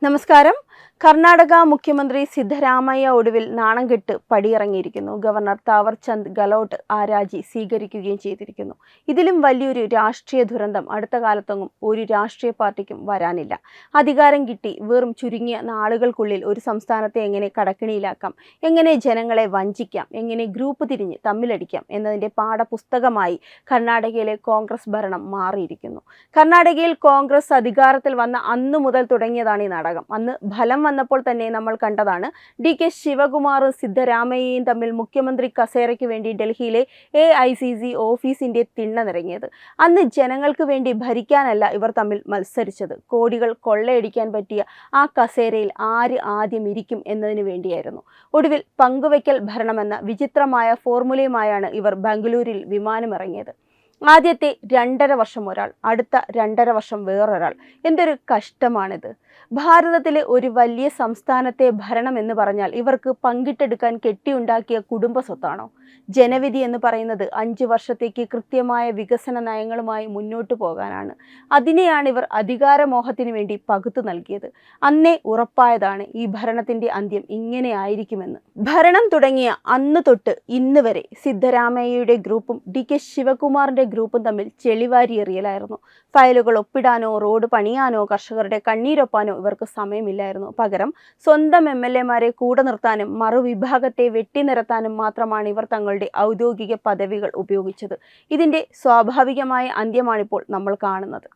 നമസ്കാരം. കർണാടക മുഖ്യമന്ത്രി സിദ്ധരാമയ്യ ഒടുവിൽ നാണം കെട്ട് പടിയിറങ്ങിയിരിക്കുന്നു. ഗവർണർ താവർചന്ദ് ഗെഹ്ലോട്ട് ആ രാജി സ്വീകരിക്കുകയും ചെയ്തിരിക്കുന്നു. ഇതിലും വലിയൊരു രാഷ്ട്രീയ ദുരന്തം അടുത്ത കാലത്തൊന്നും ഒരു രാഷ്ട്രീയ പാർട്ടിക്കും വരാനില്ല. അധികാരം കിട്ടി വെറും ചുരുങ്ങിയ നാളുകൾക്കുള്ളിൽ ഒരു സംസ്ഥാനത്തെ എങ്ങനെ കടക്കിണിയിലാക്കാം, എങ്ങനെ ജനങ്ങളെ വഞ്ചിക്കാം, എങ്ങനെ ഗ്രൂപ്പ് തിരിഞ്ഞ് തമ്മിലടിക്കാം എന്നതിൻ്റെ പാഠപുസ്തകമായി കർണാടകയിലെ കോൺഗ്രസ് ഭരണം മാറിയിരിക്കുന്നു. കർണാടകയിൽ കോൺഗ്രസ് അധികാരത്തിൽ വന്ന അന്നു മുതൽ തുടങ്ങിയതാണ് ഈ നാടകം. അന്ന് ഫലം വന്നപ്പോൾ തന്നെ നമ്മൾ കണ്ടതാണ്. DK ശിവകുമാറും സിദ്ധരാമയ്യയും തമ്മിൽ മുഖ്യമന്ത്രി കസേരയ്ക്ക് വേണ്ടി ഡൽഹിയിലെ AICC ഓഫീസിന്റെ തിണ്ണ നിറങ്ങിയത്. അന്ന് ജനങ്ങൾക്ക് വേണ്ടി ഭരിക്കാനല്ല ഇവർ തമ്മിൽ മത്സരിച്ചത്. കോടികൾ കൊള്ളയടിക്കാൻ പറ്റിയ ആ കസേരയിൽ ആര് ആദ്യം ഇരിക്കും എന്നതിന് വേണ്ടിയായിരുന്നു. ഒടുവിൽ പങ്കുവയ്ക്കൽ ഭരണമെന്ന വിചിത്രമായ ഫോർമുലയുമായാണ് ഇവർ ബംഗളൂരിൽ വിമാനമിറങ്ങിയത്. ആദ്യത്തെ 2.5 വർഷം ഒരാൾ, അടുത്ത 2.5 വർഷം വേറൊരാൾ. എന്തൊരു കഷ്ടമാണിത്! ഭാരതത്തിലെ ഒരു വലിയ സംസ്ഥാനത്തെ ഭരണം എന്ന് പറഞ്ഞാൽ ഇവർക്ക് പങ്കിട്ടെടുക്കാൻ കെട്ടിയുണ്ടാക്കിയ കുടുംബ സ്വത്താണോ? ജനവിധി എന്ന് പറയുന്നത് 5 വർഷത്തേക്ക് കൃത്യമായ വികസന നയങ്ങളുമായി മുന്നോട്ട് പോകാനാണ്. അതിനെയാണ് ഇവർ അധികാരമോഹത്തിന് വേണ്ടി പകുത്തു നൽകിയത്. അന്നേ ഉറപ്പായതാണ് ഈ ഭരണത്തിന്റെ അന്ത്യം ഇങ്ങനെ ആയിരിക്കുമെന്ന്. ഭരണം തുടങ്ങിയ അന്ന് തൊട്ട് ഇന്ന് വരെ സിദ്ധരാമയ്യയുടെ ഗ്രൂപ്പും DK ശിവകുമാറിന്റെ ഗ്രൂപ്പും തമ്മിൽ ചെളിവാരിയെറിയലായിരുന്നു. ഫയലുകൾ ഒപ്പിടാനോ റോഡ് പണിയാനോ കർഷകരുടെ കണ്ണീരൊപ്പാനോ ഇവർക്ക് സമയമില്ലായിരുന്നു. പകരം സ്വന്തം MLA-മാരെ കൂടെ നിർത്താനും മറുവിഭാഗത്തെ വെട്ടിനിരത്താനും മാത്രമാണ് ഇവർ തങ്ങളുടെ ഔദ്യോഗിക പദവികൾ ഉപയോഗിച്ചത്. ഇതിന്റെ സ്വാഭാവികമായ അന്ത്യമാണിപ്പോൾ നമ്മൾ കാണുന്നത്.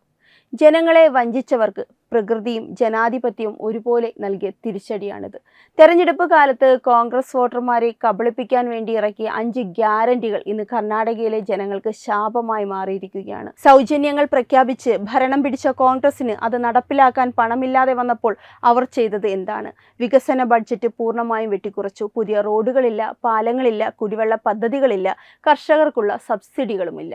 ജനങ്ങളെ വഞ്ചിച്ചവർക്ക് പ്രകൃതിയും ജനാധിപത്യവും ഒരുപോലെ നൽകിയ തിരിച്ചടിയാണിത്. തെരഞ്ഞെടുപ്പ് കാലത്ത് കോൺഗ്രസ് വോട്ടർമാരെ കബളിപ്പിക്കാൻ വേണ്ടി ഇറക്കിയ 5 ഗ്യാരണ്ടികൾ ഇന്ന് കർണാടകയിലെ ജനങ്ങൾക്ക് ശാപമായി മാറിയിരിക്കുകയാണ്. സൗജന്യങ്ങൾ പ്രഖ്യാപിച്ച് ഭരണം പിടിച്ച കോൺഗ്രസിന് അത് നടപ്പിലാക്കാൻ പണമില്ലാതെ വന്നപ്പോൾ അവർ ചെയ്തത് എന്താണ്? വികസന ബഡ്ജറ്റ് പൂർണ്ണമായും വെട്ടിക്കുറച്ചു. പുതിയ റോഡുകളില്ല, പാലങ്ങളില്ല, കുടിവെള്ള പദ്ധതികളില്ല, കർഷകർക്കുള്ള സബ്സിഡികളുമില്ല.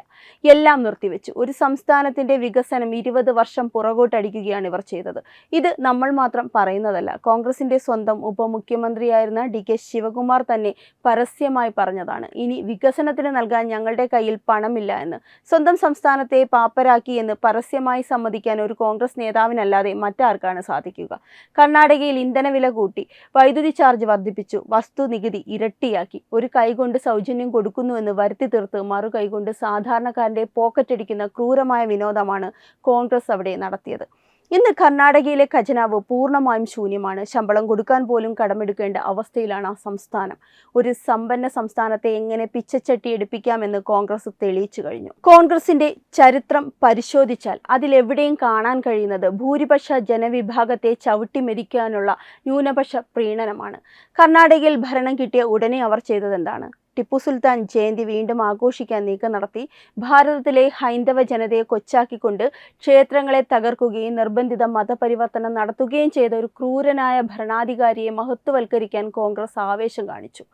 എല്ലാം നിർത്തിവെച്ചു. ഒരു സംസ്ഥാനത്തിന്റെ വികസനം 20 വർഷം പുറകോട്ടടിക്കുകയാണ് ഇവർ ചെയ്തത്. ഇത് നമ്മൾ മാത്രം പറയുന്നതല്ല. കോൺഗ്രസിന്റെ സ്വന്തം ഉപമുഖ്യമന്ത്രിയായിരുന്ന DK ശിവകുമാർ തന്നെ പരസ്യമായി പറഞ്ഞതാണ്. ഇനി വികസനത്തിന് നൽകാൻ ഞങ്ങളുടെ കയ്യിൽ പണമില്ല എന്ന്. സ്വന്തം സംസ്ഥാനത്തെ പാപ്പരാക്കി എന്ന് പരസ്യമായി സമ്മതിക്കാൻ ഒരു കോൺഗ്രസ് നേതാവിനല്ലാതെ മറ്റാർക്കാണ് സാധിക്കുക? കർണാടകയിൽ ഇന്ധനവില കൂട്ടി, വൈദ്യുതി ചാർജ് വർദ്ധിപ്പിച്ചു, വസ്തുനികുതി ഇരട്ടിയാക്കി, ഒരു കൈകൊണ്ട് സൗജന്യം കൊടുക്കുന്നുവെന്ന് വരുത്തി തീർത്ത് മറു കൈകൊണ്ട് സാധാരണക്കാരന്റെ പോക്കറ്റടിക്കുന്ന ക്രൂരമായ വിനോദമാണ് കോൺഗ്രസ് അവിടെ നടത്തിയത്. ഇന്ന് കർണാടകയിലെ ഖജനാവ് പൂർണ്ണമായും ശൂന്യമാണ്. ശമ്പളം കൊടുക്കാൻ പോലും കടമെടുക്കേണ്ട അവസ്ഥയിലാണ് ആ സംസ്ഥാനം. ഒരു സമ്പന്ന സംസ്ഥാനത്തെ എങ്ങനെ പിച്ചച്ചട്ടി എടുപ്പിക്കാമെന്ന് കോൺഗ്രസ് തെളിയിച്ചു കഴിഞ്ഞു. കോൺഗ്രസിന്റെ ചരിത്രം പരിശോധിച്ചാൽ അതിലെവിടെയും കാണാൻ കഴിയുന്നത് ഭൂരിപക്ഷ ജനവിഭാഗത്തെ ചവിട്ടിമെതിക്കാനുള്ള ന്യൂനപക്ഷ പ്രീണനമാണ്. കർണാടകയിൽ ഭരണം കിട്ടിയ ഉടനെ അവർ ചെയ്തത് എന്താണ്? ടിപ്പു സുൽത്താൻ ജയന്തി വീണ്ടും ആഘോഷിക്കാൻ നീക്കം നടത്തി. ഭാരതത്തിലെ ഹൈന്ദവ ജനതയെ കൊച്ചാക്കിക്കൊണ്ട് ക്ഷേത്രങ്ങളെ തകർക്കുകയും നിർബന്ധിത മതപരിവർത്തനം നടത്തുകയും ചെയ്ത ഒരു ക്രൂരനായ ഭരണാധികാരിയെ മഹത്വവൽക്കരിക്കാൻ കോൺഗ്രസ് ആവേശം കാണിച്ചു.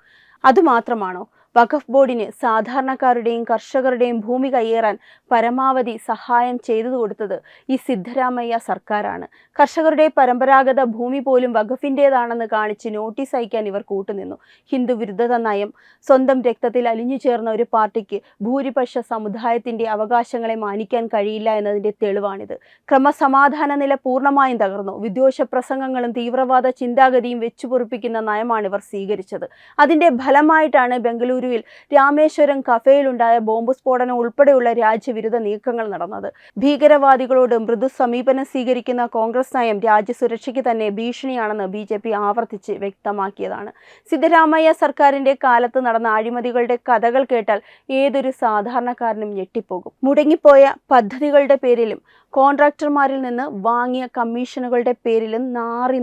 അതുമാത്രമാണോ? വഖഫ് ബോർഡിന് സാധാരണക്കാരുടെയും കർഷകരുടെയും ഭൂമി കയ്യേറാൻ പരമാവധി സഹായം ചെയ്തു കൊടുത്തത് ഈ സിദ്ധരാമയ്യ സർക്കാരാണ്. കർഷകരുടെ പരമ്പരാഗത ഭൂമി പോലും വഖഫിൻ്റേതാണെന്ന് കാണിച്ച് നോട്ടീസ് അയക്കാൻ ഇവർ കൂട്ടുനിന്നു. ഹിന്ദു വിരുദ്ധത നയം സ്വന്തം രക്തത്തിൽ അലിഞ്ഞു ചേർന്ന ഒരു പാർട്ടിക്ക് ഭൂരിപക്ഷ സമുദായത്തിൻ്റെ അവകാശങ്ങളെ മാനിക്കാൻ കഴിയില്ല എന്നതിൻ്റെ തെളിവാണിത്. ക്രമസമാധാന നില പൂർണ്ണമായും തകർന്നു. വിദ്വേഷ പ്രസംഗങ്ങളും തീവ്രവാദ ചിന്താഗതിയും വെച്ചുപൊറിപ്പിക്കുന്ന നയമാണ് ഇവർ സ്വീകരിച്ചത്. അതിൻ്റെ ഫലമായിട്ടാണ് ബംഗളൂരുവിൽ രാമേശ്വരം കഫേയിലുണ്ടായ ബോംബ് സ്ഫോടനം ഉൾപ്പെടെയുള്ള രാജ്യവിരുദ്ധ നീക്കങ്ങൾ നടന്നത്. ഭീകരവാദികളോട് മൃദു സമീപനം സ്വീകരിക്കുന്ന കോൺഗ്രസ് നയം രാജ്യസുരക്ഷയ്ക്ക് തന്നെ ഭീഷണിയാണെന്ന് BJP ആവർത്തിച്ച് വ്യക്തമാക്കിയതാണ്. സിദ്ധരാമയ്യ സർക്കാരിന്റെ കാലത്ത് നടന്ന അഴിമതികളുടെ കഥകൾ കേട്ടാൽ ഏതൊരു സാധാരണക്കാരനും ഞെട്ടിപ്പോകും. മുടങ്ങിപ്പോയ പദ്ധതികളുടെ പേരിലും കോൺട്രാക്ടർമാരിൽ നിന്ന് വാങ്ങിയ കമ്മീഷനുകളുടെ പേരിലും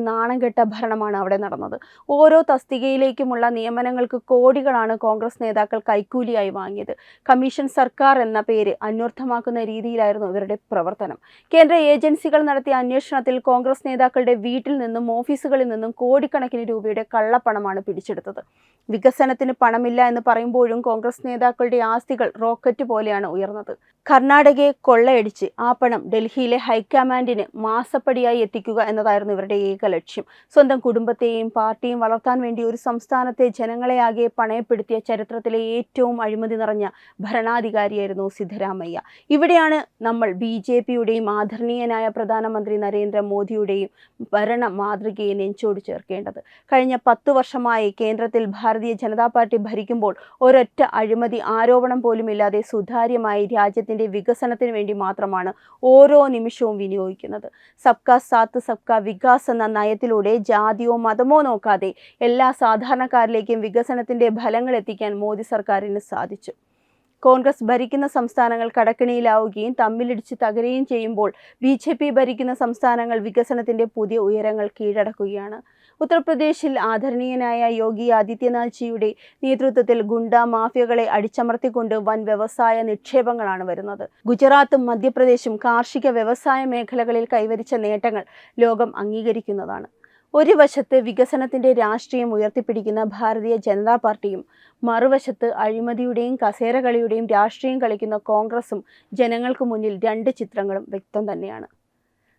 നാണം കെട്ട ഭരണമാണ് അവിടെ നടന്നത്. ഓരോ തസ്തികയിലേക്കുമുള്ള നിയമനങ്ങൾക്ക് കോടികളാണ് കോൺഗ്രസ് നേതാക്കൾ കൈക്കൂലിയായി വാങ്ങിയത്. കമ്മീഷൻ സർക്കാർ എന്ന പേര് അന്വർത്ഥമാക്കുന്ന രീതിയിലായിരുന്നു ഇവരുടെ പ്രവർത്തനം. കേന്ദ്ര ഏജൻസികൾ നടത്തിയ അന്വേഷണത്തിൽ കോൺഗ്രസ് നേതാക്കളുടെ വീട്ടിൽ നിന്നും ഓഫീസുകളിൽ നിന്നും കോടിക്കണക്കിന് രൂപയുടെ കള്ളപ്പണമാണ് പിടിച്ചെടുത്തത്. വികസനത്തിന് പണമില്ല എന്ന് പറയുമ്പോഴും കോൺഗ്രസ് നേതാക്കളുടെ ആസ്തികൾ റോക്കറ്റ് പോലെയാണ് ഉയർന്നത്. കർണാടകയെ കൊള്ളയടിച്ച് ആ പണം ഡൽഹിയിലെ ഹൈക്കമാൻഡിന് മാസപ്പടിയായി എത്തിക്കുക എന്നതായിരുന്നു ഇവരുടെ ഏക ലക്ഷ്യം. സ്വന്തം കുടുംബത്തെയും പാർട്ടിയും വളർത്താൻ വേണ്ടി ഒരു സംസ്ഥാനത്തെ ജനങ്ങളെയാകെ പണയപ്പെടുത്തിയ ചരിത്രത്തിലെ ഏറ്റവും അഴിമതി നിറഞ്ഞ ഭരണാധികാരിയായിരുന്നു സിദ്ധരാമയ്യ. ഇവിടെയാണ് നമ്മൾ BJPയുടെയും ആദരണീയനായ പ്രധാനമന്ത്രി നരേന്ദ്രമോദിയുടെയും ഭരണ മാതൃകയെ നെഞ്ചോട് ചേർക്കേണ്ടത്. കഴിഞ്ഞ 10 വർഷമായി കേന്ദ്രത്തിൽ ഭാരതീയ ജനതാ പാർട്ടി ഭരിക്കുമ്പോൾ ഒരൊറ്റ അഴിമതി ആരോപണം പോലുമില്ലാതെ സുതാര്യമായി രാജ്യത്തിന്റെ വികസനത്തിന് വേണ്ടി മാത്രമാണ് ഓരോ നിമിഷവും വിനിയോഗിക്കുന്നത്. സബ്കാ സാത്ത് സബ്കാ വികാസ് എന്ന നയത്തിലൂടെ ജാതിയോ മതമോ നോക്കാതെ എല്ലാ സാധാരണക്കാരിലേക്കും വികസനത്തിന്റെ ഫലങ്ങൾ എത്തിക്കാൻ മോദി സർക്കാരിന് സാധിച്ചു. കോൺഗ്രസ് ഭരിക്കുന്ന സംസ്ഥാനങ്ങൾ കടക്കിണിയിലാവുകയും തമ്മിലിടിച്ച് തകരുകയും ചെയ്യുമ്പോൾ BJP ഭരിക്കുന്ന സംസ്ഥാനങ്ങൾ വികസനത്തിന്റെ പുതിയ ഉയരങ്ങൾ കീഴടക്കുകയാണ്. ഉത്തർപ്രദേശിൽ ആദരണീയനായ യോഗി ആദിത്യനാഥ് ജിയുടെ നേതൃത്വത്തിൽ ഗുണ്ട മാഫിയകളെ അടിച്ചമർത്തിക്കൊണ്ട് വൻ വ്യവസായ നിക്ഷേപങ്ങളാണ് വരുന്നത്. ഗുജറാത്തും മധ്യപ്രദേശും കാർഷിക വ്യവസായ മേഖലകളിൽ കൈവരിച്ച നേട്ടങ്ങൾ ലോകം അംഗീകരിക്കുന്നതാണ്. ഒരു വശത്ത് വികസനത്തിന്റെ രാഷ്ട്രീയം ഉയർത്തിപ്പിടിക്കുന്ന ഭാരതീയ ജനതാ പാർട്ടിയും മറുവശത്ത് അഴിമതിയുടെയും കസേരകളിയുടെയും രാഷ്ട്രീയം കളിക്കുന്ന കോൺഗ്രസും ജനങ്ങൾക്ക് മുന്നിൽ 2 ചിത്രങ്ങളും വ്യക്തം തന്നെയാണ്.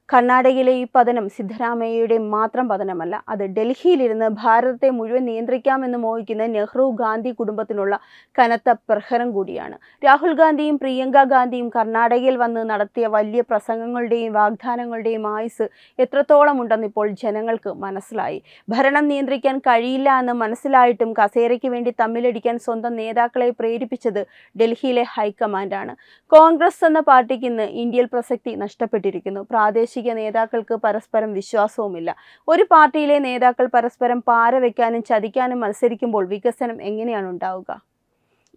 കർണാടകയിലെ ഈ പതനം സിദ്ധരാമയ്യയുടെ മാത്രം പതനമല്ല, അത് ഡൽഹിയിലിരുന്ന് ഭാരതത്തെ മുഴുവൻ നിയന്ത്രിക്കാമെന്ന് മോഹിക്കുന്ന നെഹ്റു ഗാന്ധി കുടുംബത്തിനുള്ള കനത്ത പ്രഹരം കൂടിയാണ്. രാഹുൽ ഗാന്ധിയും പ്രിയങ്ക ഗാന്ധിയും കർണാടകയിൽ വന്ന് നടത്തിയ വലിയ പ്രസംഗങ്ങളുടെയും വാഗ്ദാനങ്ങളുടെയും ആയുസ് എത്രത്തോളം ഉണ്ടെന്ന് ഇപ്പോൾ ജനങ്ങൾക്ക് മനസ്സിലായി. ഭരണം നിയന്ത്രിക്കാൻ കഴിയില്ല എന്ന് മനസ്സിലായിട്ടും കസേരയ്ക്ക് വേണ്ടി തമ്മിലടിക്കാൻ സ്വന്തം നേതാക്കളെ പ്രേരിപ്പിച്ചത് ഡൽഹിയിലെ ഹൈക്കമാൻഡാണ്. കോൺഗ്രസ് എന്ന പാർട്ടിക്ക് ഇന്ന് ഇന്ത്യയിൽ പ്രസക്തി നഷ്ടപ്പെട്ടിരിക്കുന്നു. പ്രാദേശിക നേതാക്കൾക്ക് പരസ്പരം വിശ്വാസവുമില്ല. ഒരു പാർട്ടിയിലെ നേതാക്കൾ പരസ്പരം പാര വയ്ക്കാനും ചതിക്കാനും മത്സരിക്കുമ്പോൾ വികസനം എങ്ങനെയാണ് ഉണ്ടാവുക?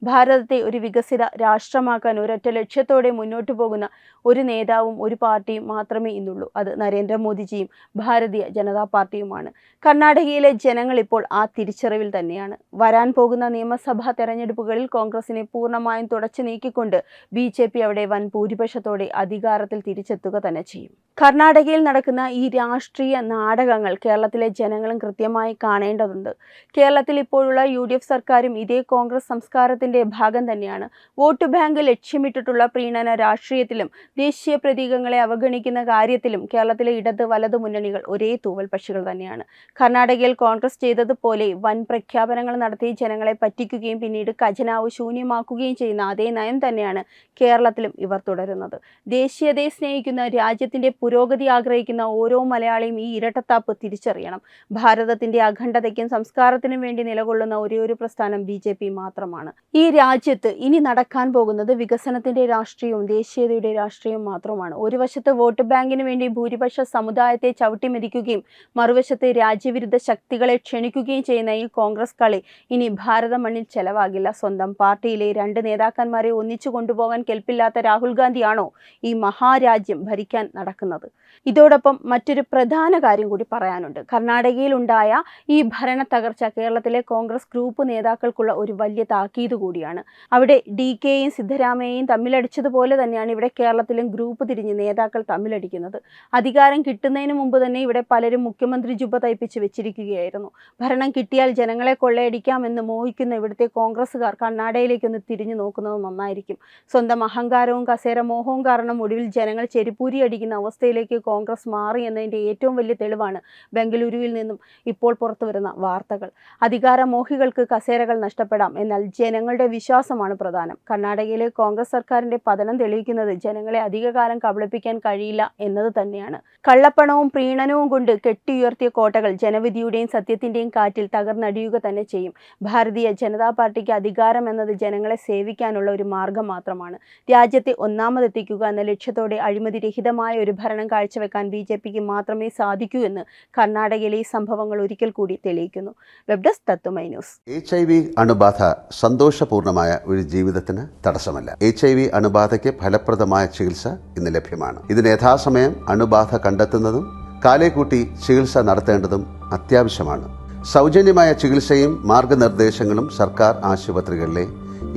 ഭാരതത്തെ ഒരു വികസിത രാഷ്ട്രമാക്കാൻ ഒരൊറ്റ ലക്ഷ്യത്തോടെ മുന്നോട്ടു പോകുന്ന ഒരു നേതാവും ഒരു പാർട്ടിയും മാത്രമേ ഇന്നുള്ളൂ. അത് നരേന്ദ്രമോദിജിയും ഭാരതീയ ജനതാ പാർട്ടിയുമാണ്. കർണാടകയിലെ ജനങ്ങൾ ഇപ്പോൾ ആ തിരിച്ചറിവിൽ തന്നെയാണ്. വരാൻ പോകുന്ന നിയമസഭാ തെരഞ്ഞെടുപ്പുകളിൽ കോൺഗ്രസിനെ പൂർണ്ണമായും തുടച്ചു നീക്കിക്കൊണ്ട് BJP അവിടെ വൻ ഭൂരിപക്ഷത്തോടെ അധികാരത്തിൽ തിരിച്ചെത്തുക തന്നെ ചെയ്യും. കർണാടകയിൽ നടക്കുന്ന ഈ രാഷ്ട്രീയ നാടകങ്ങൾ കേരളത്തിലെ ജനങ്ങളും കൃത്യമായി കാണേണ്ടതുണ്ട്. കേരളത്തിൽ ഇപ്പോഴുള്ള UDF സർക്കാരും ഇതേ കോൺഗ്രസ് സംസ്കാരത്തിന്റെ ഭാഗം തന്നെയാണ്. വോട്ട് ബാങ്ക് ലക്ഷ്യമിട്ടിട്ടുള്ള പ്രീണന രാഷ്ട്രീയത്തിലും ദേശീയ പ്രതീകങ്ങളെ അവഗണിക്കുന്ന കാര്യത്തിലും കേരളത്തിലെ ഇടത് വലതു മുന്നണികൾ ഒരേ തൂവൽ പക്ഷികൾ തന്നെയാണ്. കർണാടകയിൽ കോൺഗ്രസ് ചെയ്തതുപോലെ വൻ പ്രഖ്യാപനങ്ങൾ നടത്തി ജനങ്ങളെ പറ്റിക്കുകയും പിന്നീട് ഖജനാവ് ശൂന്യമാക്കുകയും ചെയ്യുന്ന അതേ നയം തന്നെയാണ് കേരളത്തിലും ഇവർ തുടരുന്നത്. ദേശീയതയെ സ്നേഹിക്കുന്ന, രാജ്യത്തിന്റെ പുരോഗതി ആഗ്രഹിക്കുന്ന ഓരോ മലയാളിയും ഈ ഇരട്ടത്താപ്പ് തിരിച്ചറിയണം. ഭാരതത്തിന്റെ അഖണ്ഡതയ്ക്കും സംസ്കാരത്തിനും വേണ്ടി നിലകൊള്ളുന്ന ഒരേയൊരു പ്രസ്ഥാനം BJP മാത്രമാണ്. ഈ രാജ്യത്ത് ഇനി നടക്കാൻ പോകുന്നത് വികസനത്തിന്റെ രാഷ്ട്രീയവും ദേശീയതയുടെ രാഷ്ട്രീയവും മാത്രമാണ്. ഒരു വശത്ത് വോട്ട് ബാങ്കിന് വേണ്ടി ഭൂരിപക്ഷ സമുദായത്തെ ചവിട്ടിമെതിക്കുകയും മറുവശത്ത് രാജ്യവിരുദ്ധ ശക്തികളെ ക്ഷണിക്കുകയും ചെയ്യുന്ന ഈ കോൺഗ്രസ് കളി ഇനി ഭാരത മണ്ണിൽ ചെലവാകില്ല. സ്വന്തം പാർട്ടിയിലെ 2 നേതാക്കന്മാരെ ഒന്നിച്ചു കൊണ്ടുപോകാൻ കെൽപ്പില്ലാത്ത രാഹുൽ ഗാന്ധിയാണോ ഈ മഹാരാജ്യം ഭരിക്കാൻ നടക്കുന്നത്? ഇതോടൊപ്പം മറ്റൊരു പ്രധാന കാര്യം കൂടി പറയാനുണ്ട്. കർണാടകയിൽ ഉണ്ടായ ഈ ഭരണ തകർച്ച കേരളത്തിലെ കോൺഗ്രസ് ഗ്രൂപ്പ് നേതാക്കൾക്കുള്ള ഒരു വലിയ താക്കീത് കൂടിയാണ്. അവിടെ DKയും സിദ്ധരാമയ്യയും തമ്മിലടിച്ചതുപോലെ തന്നെയാണ് ഇവിടെ കേരളത്തിലും ഗ്രൂപ്പ് തിരിഞ്ഞ് നേതാക്കൾ തമ്മിലടിക്കുന്നത്. അധികാരം കിട്ടുന്നതിന് മുമ്പ് തന്നെ ഇവിടെ പലരും മുഖ്യമന്ത്രി ജുബ്ബ തയ്പ്പിച്ച് വെച്ചിരിക്കുകയായിരുന്നു. ഭരണം കിട്ടിയാൽ ജനങ്ങളെ കൊള്ളയടിക്കാമെന്ന് മോഹിക്കുന്ന ഇവിടുത്തെ കോൺഗ്രസ്സുകാർ കർണാടകയിലേക്കൊന്ന് തിരിഞ്ഞു നോക്കുന്നത് നന്നായിരിക്കും. സ്വന്തം അഹങ്കാരവും കസേര മോഹവും കാരണം ഒടുവിൽ ജനങ്ങൾ ചെരിപ്പൂരി അടിക്കുന്ന അവസ്ഥയിലേക്ക് കോൺഗ്രസ് മാറി എന്നതിൻ്റെ ഏറ്റവും വലിയ തെളിവാണ് ബംഗളൂരുവിൽ നിന്നും ഇപ്പോൾ പുറത്തു വരുന്ന വാർത്തകൾ. അധികാരമോഹികൾക്ക് കസേരകൾ നഷ്ടപ്പെടാം, എന്നാൽ ജനങ്ങളുടെ വിശ്വാസമാണ് പ്രധാനം. കർണാടകയിലെ കോൺഗ്രസ് സർക്കാരിന്റെ പതനം തെളിയിക്കുന്നത് ജനങ്ങളെ അധികകാലം കബളിപ്പിക്കാൻ കഴിയില്ല എന്നത് തന്നെയാണ്. കള്ളപ്പണവും പ്രീണനവും കൊണ്ട് കെട്ടിയുയർത്തിയ കോട്ടകൾ ജനവിധിയുടെയും സത്യത്തിന്റെയും കാറ്റിൽ തകർന്നടിയുക തന്നെ ചെയ്യും. ഭാരതീയ ജനതാ പാർട്ടിക്ക് അധികാരം എന്നത് ജനങ്ങളെ സേവിക്കാനുള്ള ഒരു മാർഗം മാത്രമാണ്. രാജ്യത്തെ ഒന്നാമതെത്തിക്കുക എന്ന ലക്ഷ്യത്തോടെ അഴിമതിരഹിതമായ ഒരു ഭരണം കാഴ്ചവെക്കാൻ BJPക്ക് മാത്രമേ സാധിക്കൂ എന്ന് കർണാടകയിലെ ഈ സംഭവങ്ങൾ ഒരിക്കൽ കൂടി തെളിയിക്കുന്നു. വെബ് ഡെസ്ക് തത്തുമൈ ന്യൂസ്. HIV അണുബാധ സന്തോഷപൂർണമായ ഒരു ജീവിതത്തിന് തടസ്സമല്ല. HIV അണുബാധയ്ക്ക് ഫലപ്രദമായ ചികിത്സ ഇന്ന് ലഭ്യമാണ്. ഇതിന് യഥാസമയം അണുബാധ കണ്ടെത്തുന്നതും കാലേക്കൂട്ടി ചികിത്സ നടത്തേണ്ടതും അത്യാവശ്യമാണ്. സൗജന്യമായ ചികിത്സയും മാർഗനിർദ്ദേശങ്ങളും സർക്കാർ ആശുപത്രികളിലെ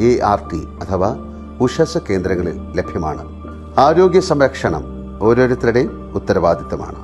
ART അഥവാ ഉഷസ് കേന്ദ്രങ്ങളിൽ ലഭ്യമാണ്. ആരോഗ്യ സംരക്ഷണം ഓരോരുത്തരുടെയും ഉത്തരവാദിത്തമാണ്.